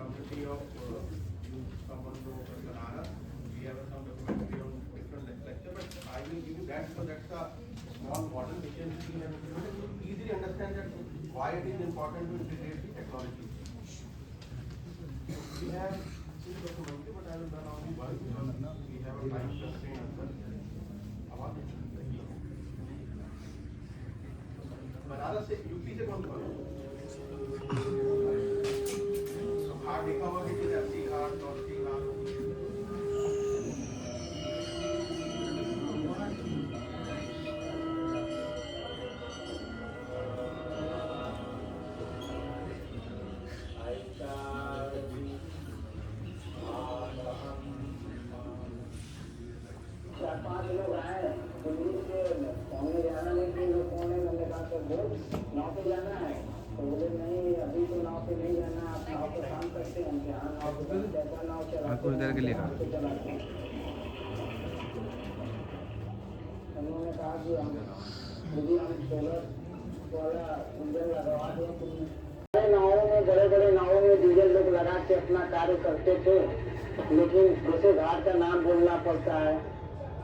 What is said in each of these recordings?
community of someone who is Banaras. We have some documentary on different lecture, but I will give you that because that's a small model which can be seen and easily understand that why it is important to integrate the technology. We have two documentary, but I will run only one because we have a time constraint as well. Banaras से UP से कौन कौन घाट देखा होगा कि अस्सी घाट नौसी घाट चार पांच लोग आए हमने जाना नहीं कि लोग कौन है मैंने कहा तो नाव पे जाना है तो बोले नहीं अभी तो नाव पे नहीं जाना आप नाव पे काम करते हैं क्या नाव पे जैसा नाव चलाते हैं उन्होंने कहा कि हम सोलर वाला इंजन लगवा दें बड़े बड़े नावों में डीजल लोग लगा के अपना कार्य करते थे लेकिन जैसे घाट का नाम बोलना पड़ता है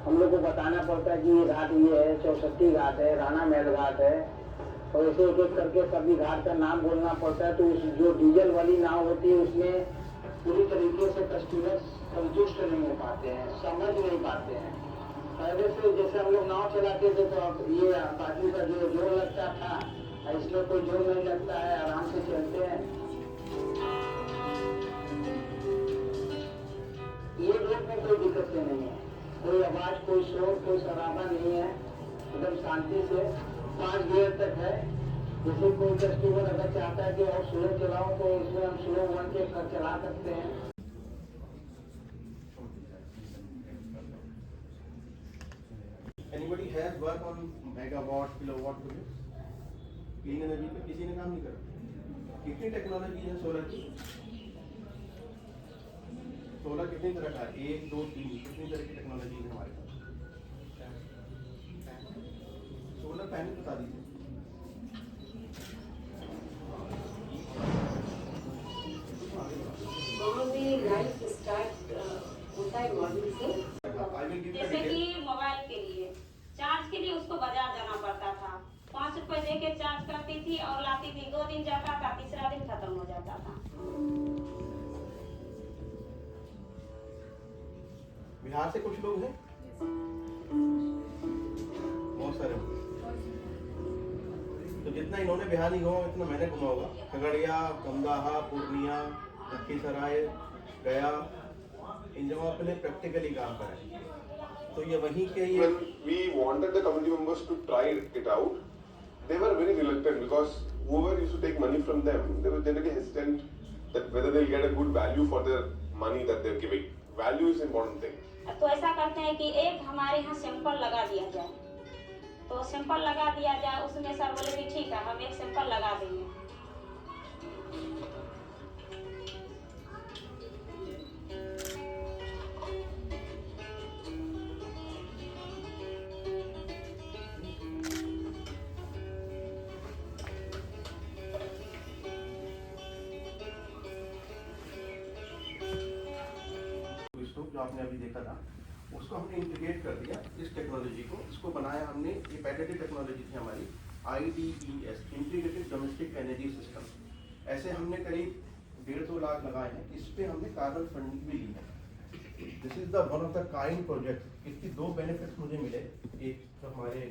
हम लोग को बताना पड़ता है कि ये घाट ये है चौसठी घाट है राणा महल घाट है और ऐसे एक एक करके सभी घाट का नाम बोलना पड़ता है तो उस जो डीजल वाली नाव होती है उसमें पूरी तरीके से कस्टमर संतुष्ट नहीं हो पाते हैं समझ नहीं पाते हैं पहले से जैसे हम लोग नाव चलाते थे तो अब ये बाकी का जो जोर लगता था इसमें कोई जोर नहीं लगता है आराम से चलते हैं ये रोड में कोई दिक्कत नहीं है कोई आवाज कोई शोर कोई शराबा नहीं है एकदम शांति से 5 गियर तक है जैसे कोई कस्टमर अगर चाहता है कि और स्लो चलाओ तो इसमें हम स्लो 1 के चला सकते हैं। Anybody has work on megawatt kilowatt projects? Clean energy पे किसी ने काम नहीं करा। कितनी टेक्नोलॉजी है सोलर की? सोलर कितनी तरह का है? 1, 2, 3 कितनी तरह की टेक्नोलॉजी है हमारे पास? सोलर पैनल बता दीजिए। लाइफ स्टार्ट होता है मॉर्निंग से जैसे कि मोबाइल के लिए चार्ज के लिए उसको बाजार जाना पड़ता था 5 रुपए दे के चार्ज करती थी और लाती थी 2 दिन जाता था तीसरा दिन खत्म हो जाता था। बिहार से कुछ लोग हैं बहुत सारे तो जितना इन्होंने बिहार नहीं घुमा उतना मैंने घुमा होगा खगड़िया कमदाहा पूर्णिया लखीसराय गया इन जगहों पे प्रैक्टिकली काम करें तो ये वहीं के ये when we wanted the community members to try it out they were very reluctant because whoever used to take money from them they were generally hesitant that whether they'll get a good value for their money that they're giving value is important thing तो ऐसा करते हैं कि एक हमारे यहाँ sample लगा दिया जाए तो सैंपल लगा दिया जाए उसमें सर बोले कि ठीक है हम एक सैंपल लगा देंगे जो आपने अभी देखा था उसको हमने इंटीग्रेट कर दिया इस टेक्नोलॉजी को इसको बनाया हमने ये पैटेंटेड टेक्नोलॉजी थी हमारी IDES integrated domestic energy system ऐसे हमने करीब 150 लाख लगाए हैं इस पे हमने कार्बन फंडिंग भी ली है this is the one of the kind project इसकी 2 बेनिफिट्स मुझे मिले एक तो हमारे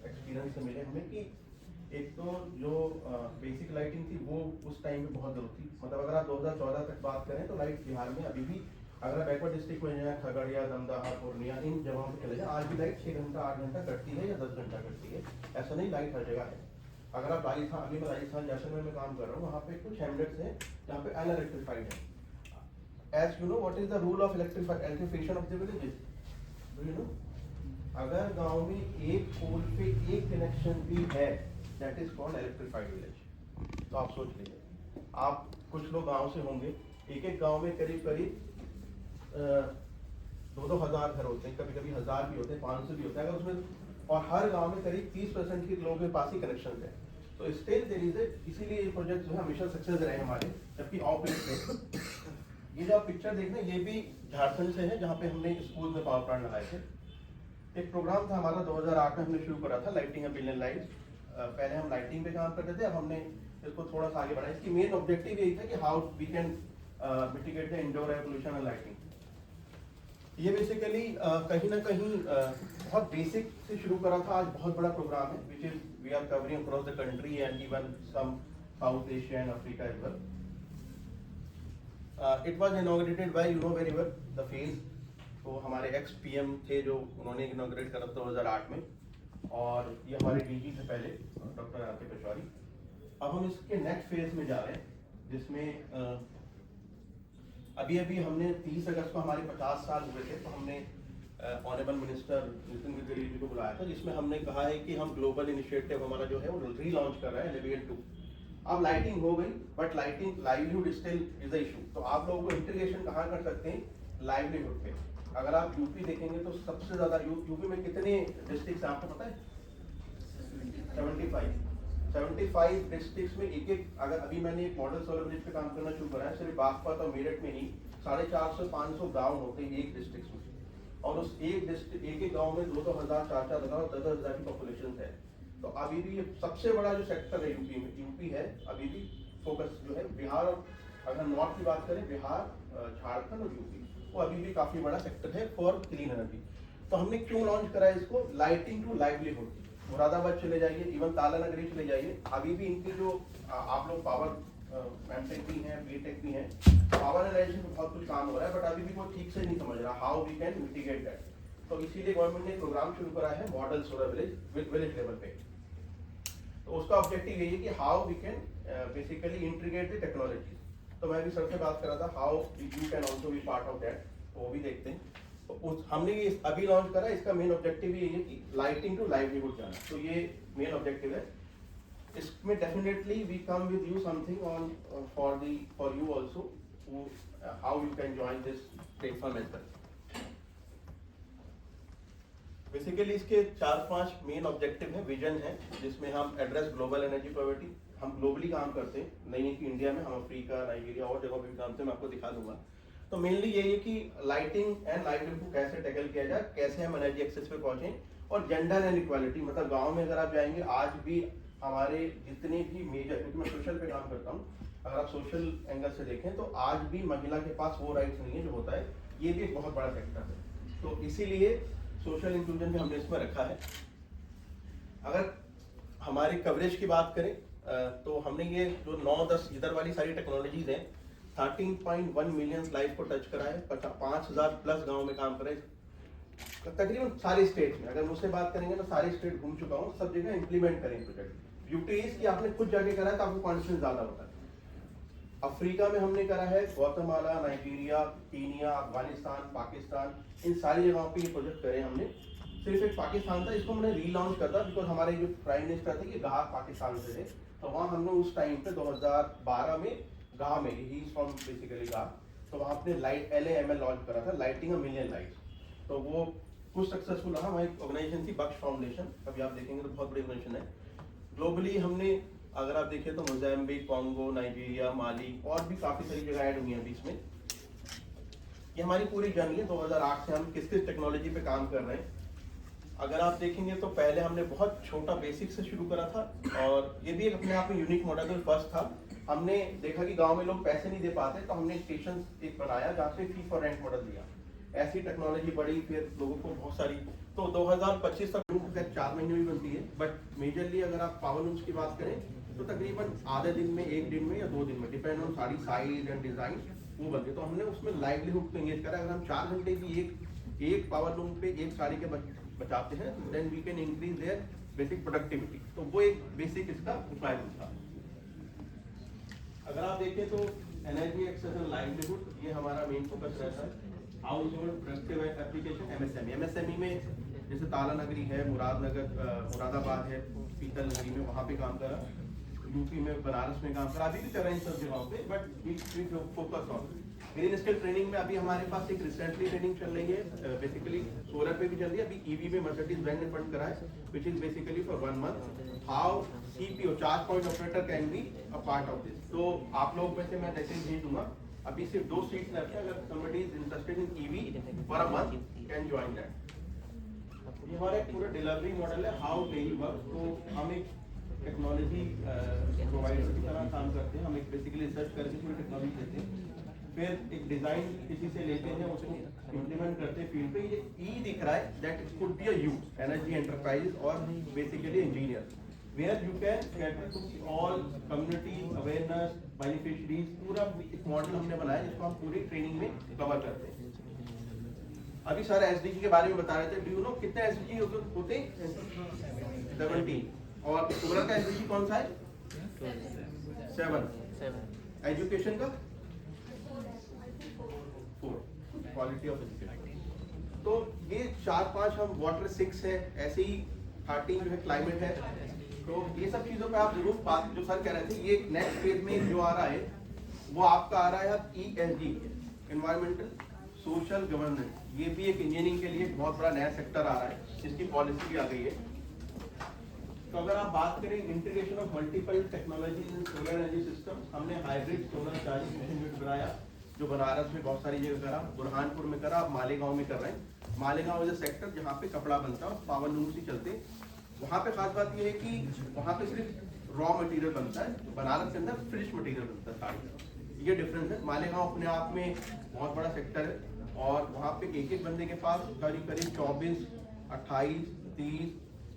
एक्सपीरियंस से मिले हमें कि एक तो जो बेसिक लाइटिंग थी वो उस टाइम में बहुत जरूरत थी मतलब अगर आप 2014 तक बात करें तो लाइट बिहार में अभी भी अगर बैकवर्ड डिस्ट्रिक्ट में जाए खगड़िया दमदाहा पूर्णिया इन जगहों पे चले जाए आज भी लाइट 6 घंटा 8 घंटा कटती है या 10 घंटा कटती है ऐसा नहीं लाइट हर जगह है अगर आप राजस्थान अभी मैं राजस्थान जैसलमेर में काम कर रहा हूँ वहाँ पे कुछ हैमलेट्स हैं जहाँ पे अनइलेक्ट्रिफाइड है as you know what is the rule of electrification of the villages do you know अगर गाँव में एक पोल पे एक कनेक्शन भी है that is called electrified village तो आप सोच लीजिए आप कुछ लोग गाँव से होंगे एक एक गाँव में करीब करीब 2-2 हज़ार घर होते हैं कभी कभी 1000 भी होते हैं 500 भी होते हैं अगर उसमें और हर गांव में करीब 30% के लोगों के पास ही कनेक्शन है तो स्टिल देयर इज इसीलिए ये प्रोजेक्ट जो है हमेशा सक्सेस रहे हमारे जबकि ऑपरेट ये जो आप पिक्चर देख रहे हैं ये भी झारखंड से है, जहाँ पे हमने स्कूल में पावर प्लांट लगाए थे। एक प्रोग्राम था हमारा 2008 में हमने शुरू करा था, लाइटिंग अ बिलियन लाइट्स। पहले हम लाइटिंग पे काम करते थे, अब हमने इसको थोड़ा सा आगे बढ़ाया। इसकी मेन ऑब्जेक्टिव यही था कि how we can mitigate the indoor air pollution and lighting. ये बेसिकली कहीं ना कहीं बहुत बेसिक से शुरू करा था, आज बहुत बड़ा प्रोग्राम है, which is we are covering across the country and even some South Asia and Africa as well. It was inaugurated by you know very well the phase. तो हमारे एक्स पीएम थे जो उन्होंने इनॉग्रेट करा 2008 में, और ये हमारे डीजी थे पहले डॉक्टर आरके पचौरी। अब हम इसके नेक्स्ट फेज में जा रहे हैं, जिसमें अभी हमने 30 अगस्त को हमारे 50 साल हुए थे, तो हमने ऑनरेबल मिनिस्टर नितिन गडकरी जी को बुलाया था, जिसमें हमने कहा है कि हम ग्लोबल इनिशिएटिव हमारा जो है वो रीलॉन्च कर रहे हैं, लेवल 2। अब लाइटिंग हो गई, but lighting livelihood still is the issue. तो आप लोगों को इंटीग्रेशन कहाँ कर सकते हैं? लाइवलीहुड पे। अगर आप यूपी देखेंगे तो सबसे ज्यादा यूपी में कितने डिस्ट्रिक्ट आपको पता है? 75 डिस्ट्रिक्ट्स में एक अगर अभी मैंने एक मॉडल सोलर ब्रिज पे काम करना शुरू करा है, सिर्फ बागपत और मेरठ में ही 450-500 गाँव होते हैं एक डिस्ट्रिक्ट में, और उस एक गाँव में 2-2 हज़ार, 4-4 हज़ार, 10-10 हज़ार की पॉपुलेशन है। तो अभी भी ये सबसे बड़ा जो सेक्टर है यूपी है, अभी भी फोकस जो है बिहार, अगर नॉर्थ की बात करें बिहार, झारखंड और यूपी, वो अभी भी काफी बड़ा सेक्टर है फॉर क्लीन एनर्जी। तो हमने क्यों लॉन्च करा है इसको? Lighting to livelihood. मुरादाबाद चले जाइए, इवन ताला नगरी चले जाइए, अभी भी इनकी जो आप लोग पावर एमटेक भी हैं, बीटेक भी हैं, पावर एनालिसिस में बहुत कुछ काम हो रहा है, बट अभी भी कोई ठीक से नहीं समझ रहा how we can mitigate that. तो इसीलिए गवर्नमेंट ने प्रोग्राम शुरू करा है model solar village village level पे। तो उसका ऑब्जेक्टिव यही है कि how we can basically integrate the technology. तो मैं भी सर से बात कर रहा था how you can also be part of that, वो भी देखते हैं। तो हमने ये अभी लॉन्च करा, इसका मेन ऑब्जेक्टिव यही है कि लाइटिंग टू लाइवलीहुड जाना। तो ये मेन ऑब्जेक्टिव है। इसमें definitely we come with you something on for you also, how you can join this platform as well. Basically इसके 4-5 मेन ऑब्जेक्टिव है, विजन है, जिसमें हम एड्रेस ग्लोबल एनर्जी पॉवर्टी। हम ग्लोबली काम करते हैं, नहीं है कि इंडिया में, हम अफ्रीका, नाइजीरिया और जगहों पे भी काम करते हैं, मैं आपको दिखा दूंगा। तो मेनली यही है कि लाइटिंग एंड लाइवलीहुड को कैसे टैकल किया जाए, कैसे हम एनर्जी एक्सेस पे पहुंचे, और जेंडर एंड इक्वालिटी। मतलब गाँव में अगर आप जाएंगे, आज भी हमारे जितने भी मेजर, क्योंकि मैं सोशल पे काम करता हूँ, अगर आप सोशल एंगल से देखें तो आज भी महिला के पास वो राइट्स नहीं है जो होता है। ये भी एक बहुत बड़ा सेक्टर है। तो इसीलिए सोशल इंक्लूजन भी हमने इसमें रखा है। अगर हमारी कवरेज की बात करें तो हमने ये जो 9-10 इधर वाली सारी टेक्नोलॉजीज हैं, 13.1 मिलियन लाइफ को टच करा है, 5000 प्लस गाँव में काम करा है, तकरीबन सारे स्टेट में। अगर मुझसे बात करेंगे तो सारे स्टेट घूम चुका हूँ, सब जगह इम्प्लीमेंट करें प्रोजेक्ट। ब्यूटी इज कि आपने खुद जाके करा है तो आपको कॉन्फिडेंस ज्यादा होता है। अफ्रीका में हमने करा है, Guatemala, Nigeria, Kenya, Afghanistan, Pakistan, इन सारी जगहों पे ये प्रोजेक्ट करे हमने। सिर्फ एक पाकिस्तान था, इसको हमने रीलॉन्च कर दिया बिकॉज हमारे जो प्राइम मिनिस्टर थे ये गाह पाकिस्तान से थे, तो वहाँ हमने उस टाइम पे 2012 में गाह में, ही इज फ्रॉम बेसिकली गाह, तो वहाँ अपने लाइट LAML लॉन्च करा था, लाइटिंग अ मिलियन लाइट्स। तो वो कुछ सक्सेसफुल रहा। वहाँ एक ऑर्गेनाइजेशन थी बख्श फाउंडेशन, अभी आप देखेंगे तो बहुत बड़ी ऑर्गेनाइजेशन है। ग्लोबली हमने अगर आप देखें तो मोजाम्बिक, कॉन्गो, नाइजीरिया, माली और भी काफ़ी सारी जगह ऐड हुई हैं अभी इसमें। ये हमारी पूरी जर्नी है, 2008 से हम किस किस टेक्नोलॉजी पे काम कर रहे हैं। अगर आप देखेंगे तो पहले हमने बहुत छोटा बेसिक से शुरू करा था, और ये भी एक अपने आप में यूनिक मॉडल फर्स्ट था। हमने देखा कि गांव में लोग पैसे नहीं दे पाते, तो हमने स्टेशन एक बनाया जहाँ से फी फॉर रेंट मॉडल दिया। ऐसी टेक्नोलॉजी बढ़ी, फिर लोगों को बहुत सारी, तो 2025 तक 4 महीने में बनती है, बट मेजरली अगर आप पावर लूम्स की बात करें तो तकरीबन आधे दिन में, 1 दिन में या 2 दिन में, डिपेंड ऑन सारी साइज एंड डिजाइन, वो बनती है। तो हमने उसमें लाइवलीहुड को एंगेज करा। अगर हम 4 घंटे की एक पावर लूम पे एक साड़ी के बचाते हैं, then we can increase their basic productivity. तो वो एक बेसिक इसका रिक्वायरमेंट था। अगर आप देखें तो एनर्जी एक्सेस एंड लाइवलीहुड, ये हमारा मेन फोकस रहता है। House hold productive application, MSME में जैसे ताला नगरी है, मुरादाबाद है, पीतल नगरी में, वहाँ पे काम करा। यूपी में बनारस में काम करा, अभी भी कर रहे हैं सब जगहों पे, but we focus on green scale training में। अभी हमारे पास एक रिसेंटली ट्रेनिंग चल रही है, बेसिकली सोलर पे भी चल रही है। अभी EV में मर्सिडीज ब्रांड ने फंड करा है, which is basically for 1 month, how CPO charge point operator can be a part of this. तो आप लोग में से मैं मैसेज भेज दूंगा अभी सिर्फ 2 सीट्स लेफ्ट है, अगर somebody is interested in EV for a month can join that. ये हमारा एक पूरा डिलीवरी मॉडल है हाउ डेली वर्क। तो हम एक टेक्नोलॉजी प्रोवाइडर की तरह काम करते हैं, हम एक बेसिकली रिसर्च करके पूरी टेक्नोलॉजी देते हैं, फिर एक डिजाइन किसी से लेते हैं, उसको इम्प्लीमेंट करते हैं फील्ड पे। ये ई दिख रहा है that it could be a you energy enterprises और basically engineer where you can cater to all community awareness beneficiaries. पूरा एक मॉडल हमने बनाया जिसको हम पूरी ट्रेनिंग में कवर करते हैं। अभी सारे एसडीजी के बारे में बता रहे थे, डू यू नो कितने एसडीजी होते हैं? 17। और ओवरऑल का एसडीजी कौन सा है? 7। एजुकेशन का 4, क्वालिटी ऑफ एजुकेशन। तो ये 4-5 हम वाटर 6 है, ऐसे ही 13 जो है क्लाइमेट है। तो ये सब चीजों पे आप जरूर बात, जो सर कह रहे थे, ये नेक्स्ट फेज में जो आ रहा है वो आपका आ रहा है अब ESG, एनवायरमेंटल सोशल गवर्नेंस। ये भी एक इंजीनियरिंग के लिए एक बहुत बड़ा नया सेक्टर आ रहा है जिसकी पॉलिसी भी आ गई है। तो अगर आप बात करें integration of multiple technology in solar energy system, हमने हाइब्रिड सोलर चार्जिंग यूनिट बनाया जो बनारस में बहुत सारी जगह करा, बुरहानपुर में करा, अब मालेगांव में कर रहे हैं। मालेगांव इज अ सेक्टर जहाँ पे कपड़ा बनता है और पावर लूम्स ही चलते हैं। वहाँ पे खास बात यह है कि वहाँ पे सिर्फ रॉ मटेरियल बनता है, तो बनारस के अंदर फिनिश मटेरियल बनता है साड़ी। ये डिफरेंस है। मालेगांव अपने आप में बहुत बड़ा सेक्टर है और वहाँ पे एक बंदे के पास करीब 24, 28, 30,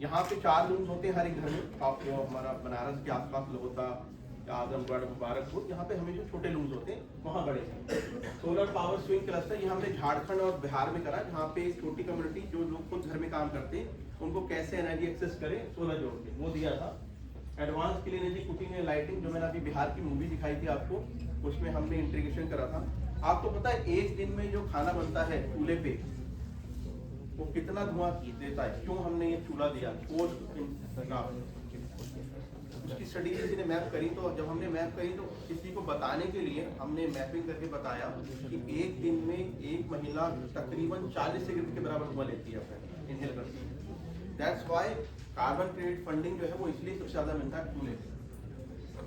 यहाँ पे 4 लूम्स होते हैं हर एक घर में। आपको हमारा बनारस के आसपास लोहता, आजमगढ़, मुबारकपुर, यहाँ पे हमेशा छोटे लूम्स होते हैं, वहाँ बड़े हैं। सोलर पावर स्विंग क्लस्टर ये हमने झारखंड और बिहार में करा, जहाँ पे एक छोटी कम्युनिटी जो लोग खुद घर में काम करते हैं उनको कैसे एनर्जी एक्सेस करें सोलर जोड़ के, वो दिया था। Advance clean energy cooking and lighting, जो मैंने अभी बिहार की मूवी दिखाई थी आपको, उसमें हमने इंटीग्रेशन करा था। आपको पता है एक दिन में जो खाना बनता है चूल्हे पे वो कितना धुआं देता है? क्यों हमने ये चूल्हा दिया? उसकी स्टडी किसी ने मैप करी, तो जब हमने मैप करी तो किसी को बताने के लिए हमने मैपिंग करके बताया कि एक दिन में एक महिला तकरीबन 40 सिगरेट के बराबर धुआं लेती है अपने इनहेल करती है। That's why carbon credit funding जो है वो इसलिए सबसे ज्यादा मिलता है चूल्हे पे।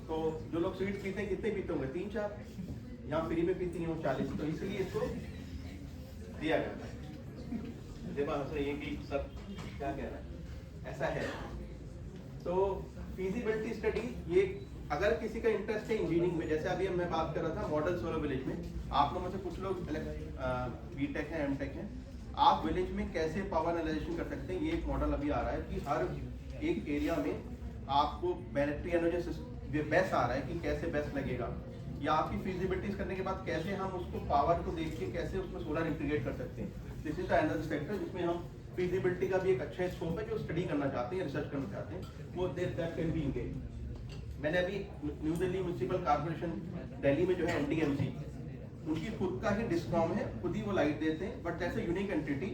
तो जो लोग स्वीट पीते हैं कितने पीते होंगे? 3-4, यहाँ फ्री में पीती हैं वो 40, तो इसलिए इसको दिया जाता है। ये कि सर क्या कह रहा है, ऐसा है। तो फीजिबिलिटी स्टडी, ये अगर किसी का इंटरेस्ट है इंजीनियरिंग में, जैसे अभी मैं बात कर रहा था मॉडल सोलर विलेज में, आप लोगों में से कुछ लोग बीटेक है, एमटेक है, आप विलेज में कैसे पावर एनालाइजेशन कर सकते हैं, ये एक मॉडल अभी आ रहा है कि हर एक एरिया में आपको बैटरी एनर्जी बेस्ट आ रहा है कि कैसे बेस्ट लगेगा, या आपकी फीजिबिलिटीज करने के बाद कैसे हम उसको पावर को देख के कैसे उसमें सोलर इंटीग्रेट कर सकते हैं। This is the another sector जिसमें हम फीजिबिलिटी का भी एक अच्छा स्कोप है, जो स्टडी करना चाहते हैं, रिसर्च करना चाहते हैं, वो दैट कैन बी एंगेज। मैंने अभी new Delhi municipal corporation Delhi में जो है NDMC, उनकी खुद का ही डिस्कॉम है, खुद ही वो लाइट देते हैं, but that's a unique entity.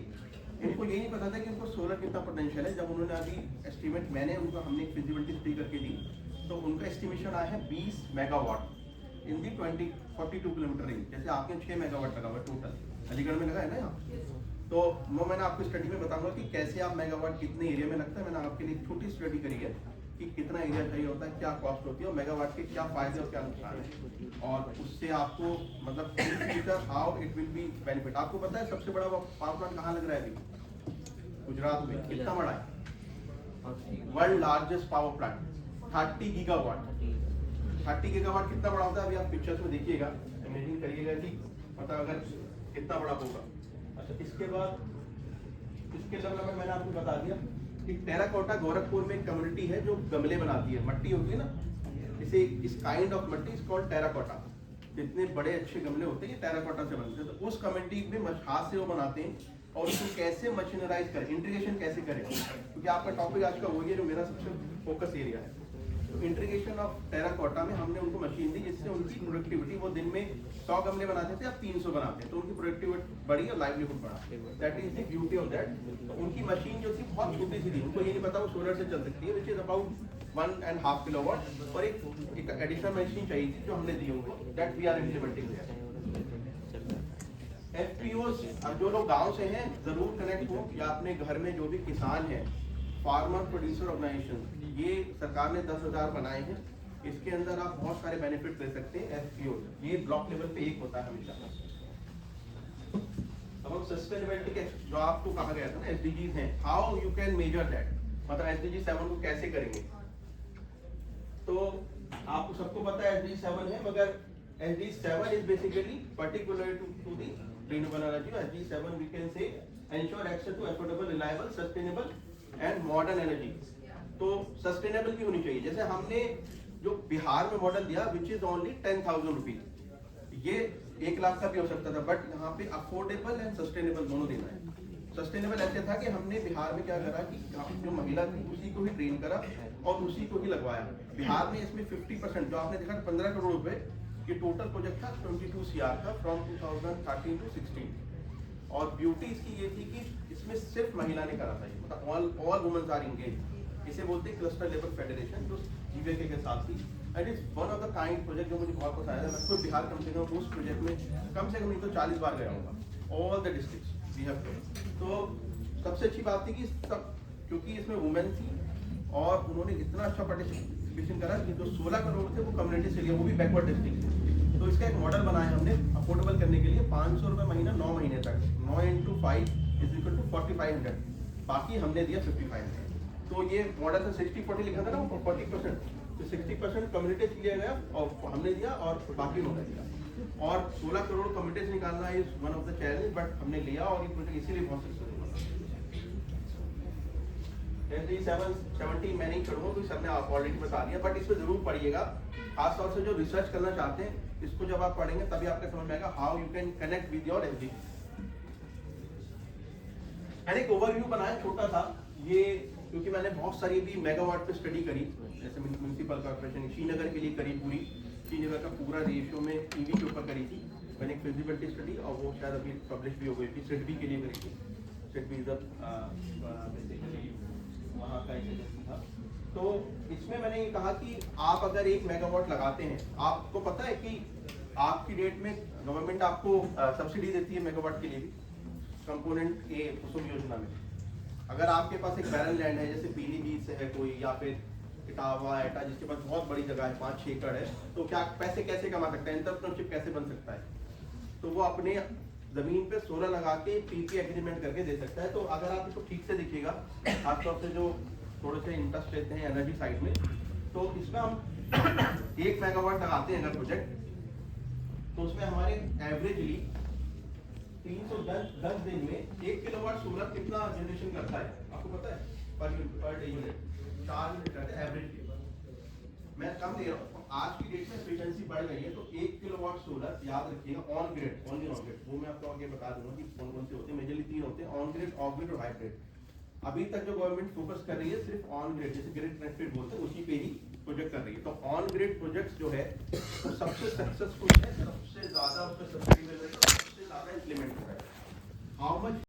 इनको ये नहीं पता था कि उनको सोलर कितना पोटेंशियल है। जब उन्होंने अभी एस्टिमेट, मैंने उनको, हमने एक फिजिबिलिटी स्टडी करके दी, तो उनका एस्टिमेशन आया है 20 मेगावाट इन दी 42 किलोमीटर रेंज। जैसे आपके 6 मेगावाट लगा हुआ टोटल, अलीगढ़ में लगा है ना यहाँ। तो वो मैंने आपको स्टडी में बताऊंगा कि कैसे आप मेगावाट कितने एरिया में लगता है। मैंने आपके लिए छोटी स्टडी करी है कि कितना एरिया चाहिए होता है, क्या कॉस्ट होती है और मेगावाट के क्या फायदे और क्या नुकसान है, और उससे आपको मतलब future how it will be benefit. आपको पता है सबसे बड़ा पावर प्लांट कहाँ लग रहा है अभी? गुजरात में। कितना बड़ा है? World largest power plant 30 gigawatt. 30 gigawatt कितना बड़ा होता है? अभी आप पिक्चर्स में देखिएगा, इमेजिन करिएगा कि मतलब अगर कितना बड़ा होगा। अच्छा, इसके बाद इसके अलावा मैंने आपको बता दिया कि टेराकोटा गोरखपुर में एक कम्युनिटी है जो गमले बनाती है, मट्टी होती है ना, इसे इस काइंड ऑफ मट्टी इज कॉल्ड टेराकोटा। जितने बड़े अच्छे गमले होते हैं ये टेराकोटा से बनते हैं। तो उस कम्युनिटी में हाथ से वो बनाते हैं, और उसको कैसे मशीनराइज करें, इंटीग्रेशन कैसे करें, क्योंकि आपका टॉपिक आज का वही है जो मेरा सबसे फोकस एरिया है। तो इंटीग्रेशन ऑफ टेराकोटा में हमने उनको मशीन दी जिससे उनकी प्रोडक्टिविटी, वो दिन में 100 गमले बनाते थे, अब 300 बनाते हैं, तो उनकी प्रोडक्टिविटी बढ़ी और लाइवलीहुड बढ़ा। That is the beauty of that. तो उनकी मशीन जो थी बहुत छोटी सी थी, उनको ये नहीं पता वो सोलर से चल सकती है, विच इज अबाउट 1.5 किलोवाट, और एक एडिशनल मशीन चाहिए थी जो हमने दी उनको, that we are implementing. FPOs, जो लोग गांव से हैं जरूर कनेक्ट हो, या अपने घर में जो भी किसान हैं, फार्मर प्रोड्यूसर ऑर्गेनाइजेशन, ये सरकार ने 10,000 बनाए हैं। इसके अंदर आप बहुत सारे बेनिफिट ले सकते हैं एफपीओ। ये ब्लॉक लेवल पे एक होता है हमेशा। अब हम सस्टेनेबिलिटी के जो आपको कहा गया था ना एसडीजीज हैं, how you can measure that, मतलब एसडीजी 7 को कैसे करेंगे। तो आपको सबको पता है एसडीजी 7 है, मगर SDG 7 is basically particular to the renewable energy। SDG 7 we can say ensure access to affordable, reliable, sustainable and modern energy। तो सस्टेनेबल भी होनी चाहिए। जैसे हमने जो बिहार में मॉडल दिया विच इज ओनली 10,000 रुपीज, ये 1 लाख का भी हो सकता था, बट यहाँ पे अफोर्डेबल एंड सस्टेनेबल दोनों देना है। सस्टेनेबल ऐसे था कि हमने बिहार में क्या करा कि जो महिला थी उसी को ही ट्रेन करा और उसी को ही लगवाया। बिहार में इसमें 50% जो आपने देखा 15 करोड़ रुपए, ये टोटल प्रोजेक्ट था 22 CR का फ्रॉम 2013 टू 16। और ब्यूटी इसकी ये थी कि इसमें सिर्फ महिला ने करा था, ये मतलब ऑल वुमेन्स आर इंगेज। इसे बोलते हैं क्लस्टर लेबर फेडरेशन, जो जीवीके के साथ थी। And it's one of the kind project जो मुझे बहुत पसंद आया। मैं खुद बिहार कम से कम उस प्रोजेक्ट में कम से कम नहीं तो 40 बार गया हूँ। All the districts we have done. तो सबसे अच्छी बात थी कि सब, क्योंकि इसमें वुमेन थी और उन्होंने इतना अच्छा पार्टिसिपेशन करा कि जो 16 करोड़ थे वो कम्युनिटी से लिए, वो भी बैकवर्ड डिस्ट्रिक्ट। तो इसका एक मॉडल बनाया हमने अफोर्डेबल करने के लिए। 500 रुपये महीना 9 महीने तक, 9 × 5 = 4500, बाकी हमने दिया 5500। तो ये मॉडल था 60-40 लिखा था ना, 40%, तो 60% कम्युनिटी से लिया गया और हमने दिया और बाकी उन्होंने दिया। और 16 करोड़ कम्युनिटी से निकालना is one of the challenge, but हमने लिया और ये प्रोजेक्ट इसीलिए बहुत सक्सेसफुल हुआ। 70 मैं नहीं करूँगा क्योंकि सर ने आप ऑलरेडी बता दिया, बट इसमें जरूर पढ़िएगा। खासतौर से जो रिसर्च करना चाहते हैं, इसको जब आप पढ़ेंगे तभी आपको समझ में आएगा how you can connect with your SDG. मैंने एक ओवरव्यू बनाया छोटा सा, ये क्योंकि मैंने बहुत सारी भी मेगावाट पे स्टडी करी, जैसे म्यूनिसिपल कॉर्पोरेशन श्रीनगर के लिए करी, पूरी श्रीनगर का पूरा रेशियो में ईवी के ऊपर करी थी मैंने एक फिजिबिलिटी स्टडी, और वो शायद अभी पब्लिश भी हो गई थी। सिडबी के लिए करी थी। सिडबी बेसिकली वहाँ का एजेंसी था। तो इसमें मैंने ये कहा कि आप अगर 1 मेगावाट लगाते हैं, आपको पता है कि आपकी डेट में गवर्नमेंट आपको सब्सिडी देती है मेगावाट के लिए भी, कंपोनेंट के कुसुम योजना में। अगर आपके पास एक बैरन लैंड है, जैसे पीलीभीत से है कोई, या फिर इटावा एटा जिसके पास बहुत बड़ी जगह है, 5-6 एकड़ है, तो क्या पैसे कैसे कमा सकता है, एंटरप्रेन्योरशिप कैसे बन सकता है। तो वो अपने जमीन पे सोलर लगा के पीपी एग्रीमेंट करके दे सकता है। तो अगर आप इसको ठीक से देखिएगा, खासतौर से जो थोड़े से इंटरेस्ट लेते हैं एनर्जी साइड में, तो इसमें हम 1 मेगावाट लगाते हैं अगर प्रोजेक्ट, तो उसमें हमारे एवरेजली 310 दिन में 1 किलोवाट सोलर कितना जनरेशन करता है आपको पता है? पर डे यूनिट 4 यूनिट करते हैं एवरेज। मैं कम दे रहा हूँ, आज की डेट में एफिशिएंसी बढ़ गई है, तो 1 किलोवाट सोलर याद रखिएगा on grid, only on grid. वो मैं आपको आगे बता दूंगा कि कौन कौन से होते हैं। मेजरली 3 होते हैं, ऑन ग्रिड, ऑफ ग्रिड और हाइब्रिड। अभी तक जो गवर्नमेंट फोकस कर रही है सिर्फ ऑन ग्रिड, जैसे ग्रिड कनेक्टेड बोलते हैं, उसी पे ही प्रोजेक्ट कर रही है। तो ऑन ग्रिड प्रोजेक्ट्स जो है वो सबसे सक्सेसफुल है, सबसे ज्यादा उसका सब्सिडी मिल रही है, सबसे ज्यादा इंप्लीमेंट हो रहा है। How much